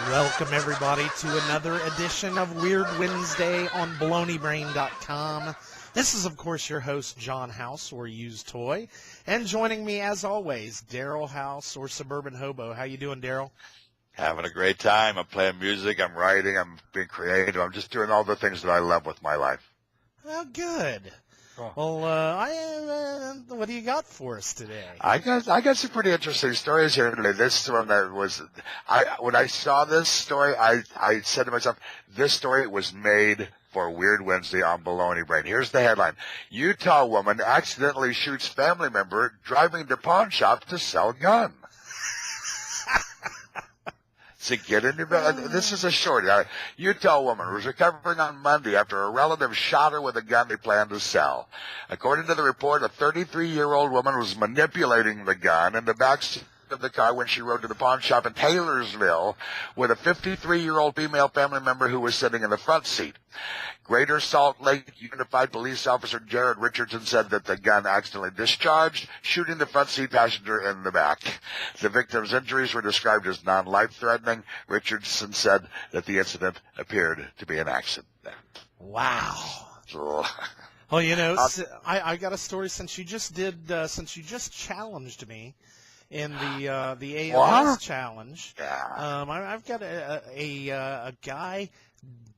Welcome, everybody, to another edition of Weird Wednesday on BaloneyBrain.com. This is, of course, your host, John House, or Used Toy. And joining me, as always, Daryl House, or Suburban Hobo. How you doing, Daryl? Having a great time. I'm playing music. I'm writing. I'm being creative. I'm just doing all the things that I love with my life. Oh, good. Cool. Well, what do you got for us today? I got some pretty interesting stories here today. This one that was, when I saw this story, I said to myself, this story was made for Weird Wednesday on Baloney Brain. Here's the headline: Utah woman accidentally shoots family member driving to pawn shop to sell gun. To get into bed. This is a short. Utah woman was recovering on Monday after a relative shot her with a gun they planned to sell. According to the report, a 33-year-old woman was manipulating the gun in the back seat of the car when she rode to the pawn shop in Taylorsville with a 53-year-old female family member who was sitting in the front seat. Greater Salt Lake Unified Police Officer Jared Richardson said that the gun accidentally discharged, shooting the front seat passenger in the back. The victim's injuries were described as non-life-threatening. Richardson said that the incident appeared to be an accident. Wow. Well, you know, I got a story since you just challenged me in the ALS challenge. Yeah. I've got a guy,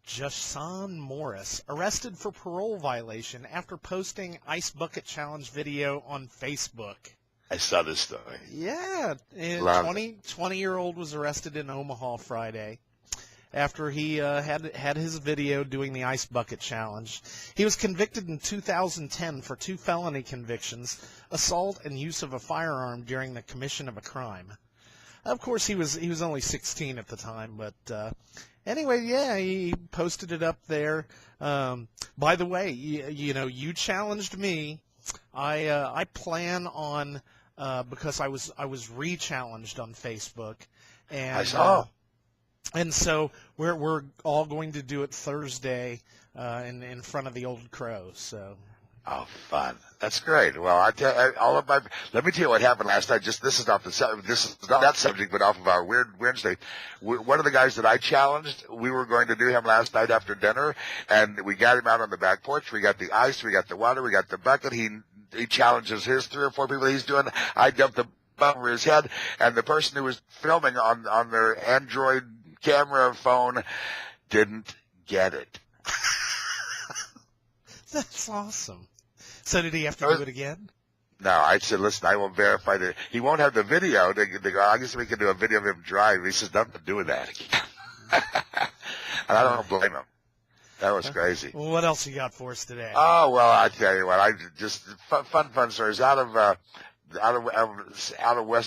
Jason Morris, arrested for parole violation after posting Ice Bucket Challenge video on Facebook. I saw this story. Yeah, and 20-year-old was arrested in Omaha Friday after he had his video doing the Ice Bucket Challenge. He was convicted in 2010 for 2 felony convictions: assault and use of a firearm during the commission of a crime. Of course, he was only 16 at the time, but anyway, yeah, he posted it up there. By the way, you know, you challenged me. I plan on because I was re-challenged on Facebook, and I saw. And so we're all going to do it Thursday in front of the Old Crow. So. Oh, fun! That's great. Well, let me tell you what happened last night. This is not that subject, but off of our Weird Wednesday. One of the guys that I challenged, we were going to do him last night after dinner, and we got him out on the back porch. We got the ice, we got the water, we got the bucket. He challenges his 3 or 4 people he's doing. I dumped the bum over his head, and the person who was filming on their Android camera phone didn't get it. That's awesome. So did he have to do it again? No, I said, listen, I will verify that. He won't have the video. They go, I guess we can do a video of him driving. He says, nothing to do with that. And I don't blame him. That was crazy. Well, what else you got for us today? Oh, well, I tell you what, I just fun stories out of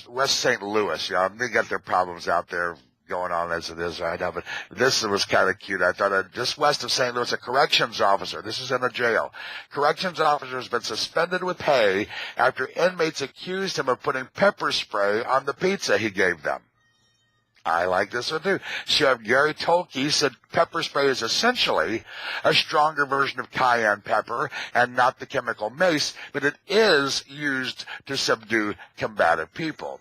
West St. Louis. You know, they got their problems out there going on as it is right now, but this was kind of cute. I thought just west of St. Louis, a corrections officer, this is in a jail, corrections officer has been suspended with pay after inmates accused him of putting pepper spray on the pizza he gave them. I like this one too. Sheriff Gary Tolke said pepper spray is essentially a stronger version of cayenne pepper and not the chemical mace, but it is used to subdue combative people.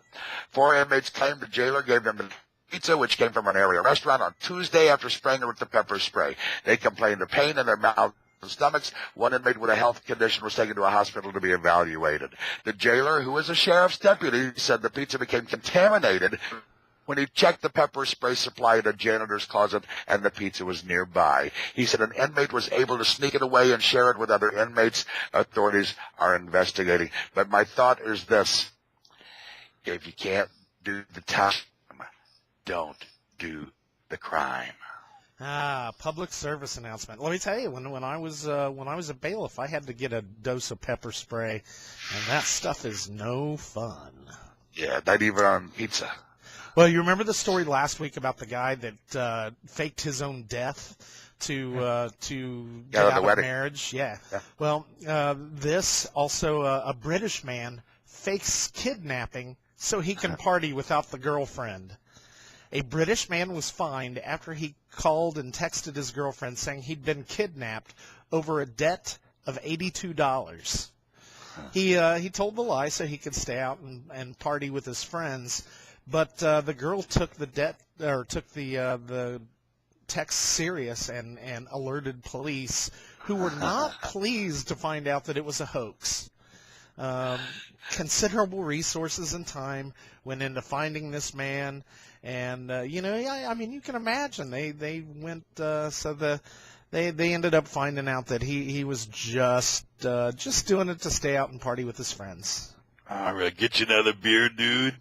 4 inmates claimed the jailer gave them the pizza, which came from an area restaurant, on Tuesday after spraying it with the pepper spray. They complained of pain in their mouths and stomachs. 1 inmate with a health condition was taken to a hospital to be evaluated. The jailer, who is a sheriff's deputy, said the pizza became contaminated when he checked the pepper spray supply in a janitor's closet and the pizza was nearby. He said an inmate was able to sneak it away and share it with other inmates. Authorities are investigating. But my thought is this: if you can't do the time, don't do the crime. Public service announcement. Let me tell you, when I was a bailiff, I had to get a dose of pepper spray, and that stuff is no fun. Yeah, not even on pizza. Well, you remember the story last week about the guy that faked his own death to get out of marriage? Yeah. Well, this also a British man fakes kidnapping so he can party without the girlfriend. A British man was fined after he called and texted his girlfriend saying he'd been kidnapped over a debt of $82. He told the lie so he could stay out and party with his friends, But the girl took the text serious and alerted police, who were not pleased to find out that it was a hoax. Considerable resources and time went into finding this man, and I mean, you can imagine they went they ended up finding out that he was just doing it to stay out and party with his friends. I'm gonna get you another beer, dude.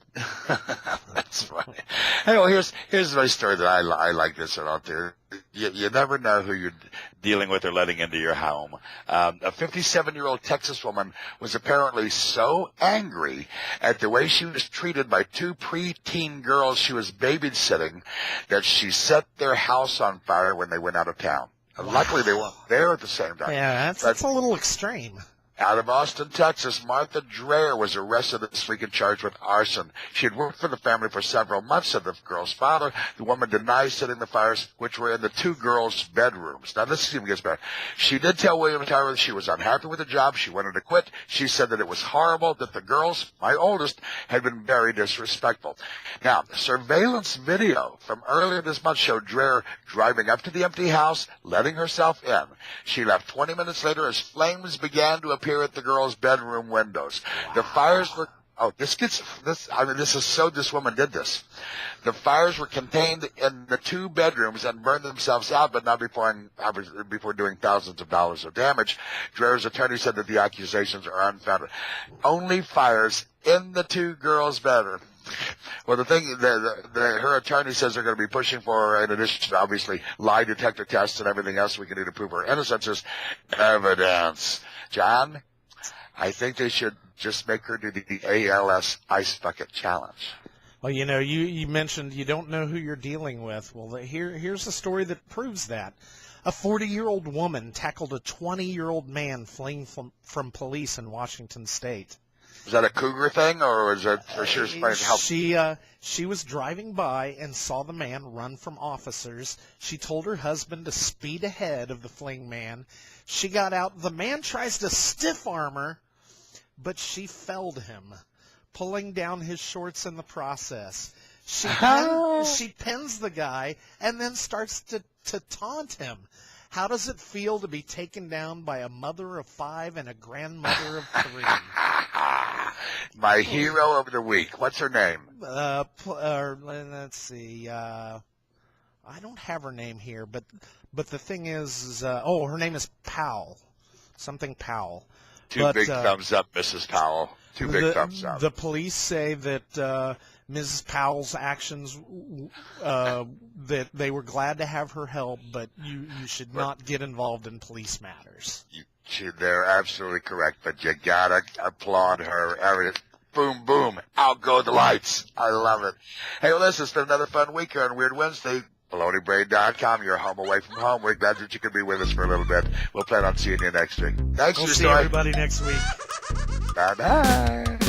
That's funny. Hey, well, here's my story that I like this one out there. You never know who you're dealing with or letting into your home. A 57-year-old Texas woman was apparently so angry at the way she was treated by two preteen girls she was babysitting that she set their house on fire when they went out of town. Wow. Luckily, they weren't there at the same time. Yeah, that's a little extreme. Out of Austin, Texas, Martha Dreher was arrested this week and charged with arson. She had worked for the family for several months, said the girl's father. The woman denies setting the fires, which were in the two girls' bedrooms. Now, this even gets better. She did tell William Tyler that she was unhappy with the job. She wanted to quit. She said that it was horrible, that the girls, my oldest, had been very disrespectful. Now, surveillance video from earlier this month showed Dreher driving up to the empty house, letting herself in. She left 20 minutes later as flames began to appear at the girls' bedroom windows. Wow. The fires were, this woman did this. The fires were contained in the two bedrooms and burned themselves out, but not before doing thousands of dollars of damage. Dreher's attorney said that the accusations are unfounded. Only fires in the two girls' bedroom. Well, the thing, her attorney says they're going to be pushing for, in addition to obviously lie detector tests and everything else we can do to prove her innocence, is evidence. John, I think they should just make her do the ALS Ice Bucket Challenge. Well, you mentioned you don't know who you're dealing with. Well, here's a story that proves that. A 40-year-old woman tackled a 20-year-old man fleeing from police in Washington State. Was that a cougar thing, or was it? Or she was trying to help? She was driving by and saw the man run from officers. She told her husband to speed ahead of the fleeing man. She got out. The man tries to stiff arm her, but she felled him, pulling down his shorts in the process. She pins the guy and then starts to taunt him. How does it feel to be taken down by a mother of 5 and a grandmother of 3? My hero of the week. What's her name? Let's see. I don't have her name here, but the thing is, her name is Powell. Something Powell. Two big thumbs up, Mrs. Powell. Two big thumbs up. The police say that Mrs. Powell's actions, that they were glad to have her help, but you should not get involved in police matters. They're absolutely correct, but you gotta applaud her. Boom, boom, out go the lights. I love it. Hey, well, listen, it's been another fun week here on Weird Wednesday. BaloneyBrain.com, your home away from home. We're glad that you could be with us for a little bit. We'll plan on seeing you next week. Thanks for your story. We'll see everybody next week. Bye-bye.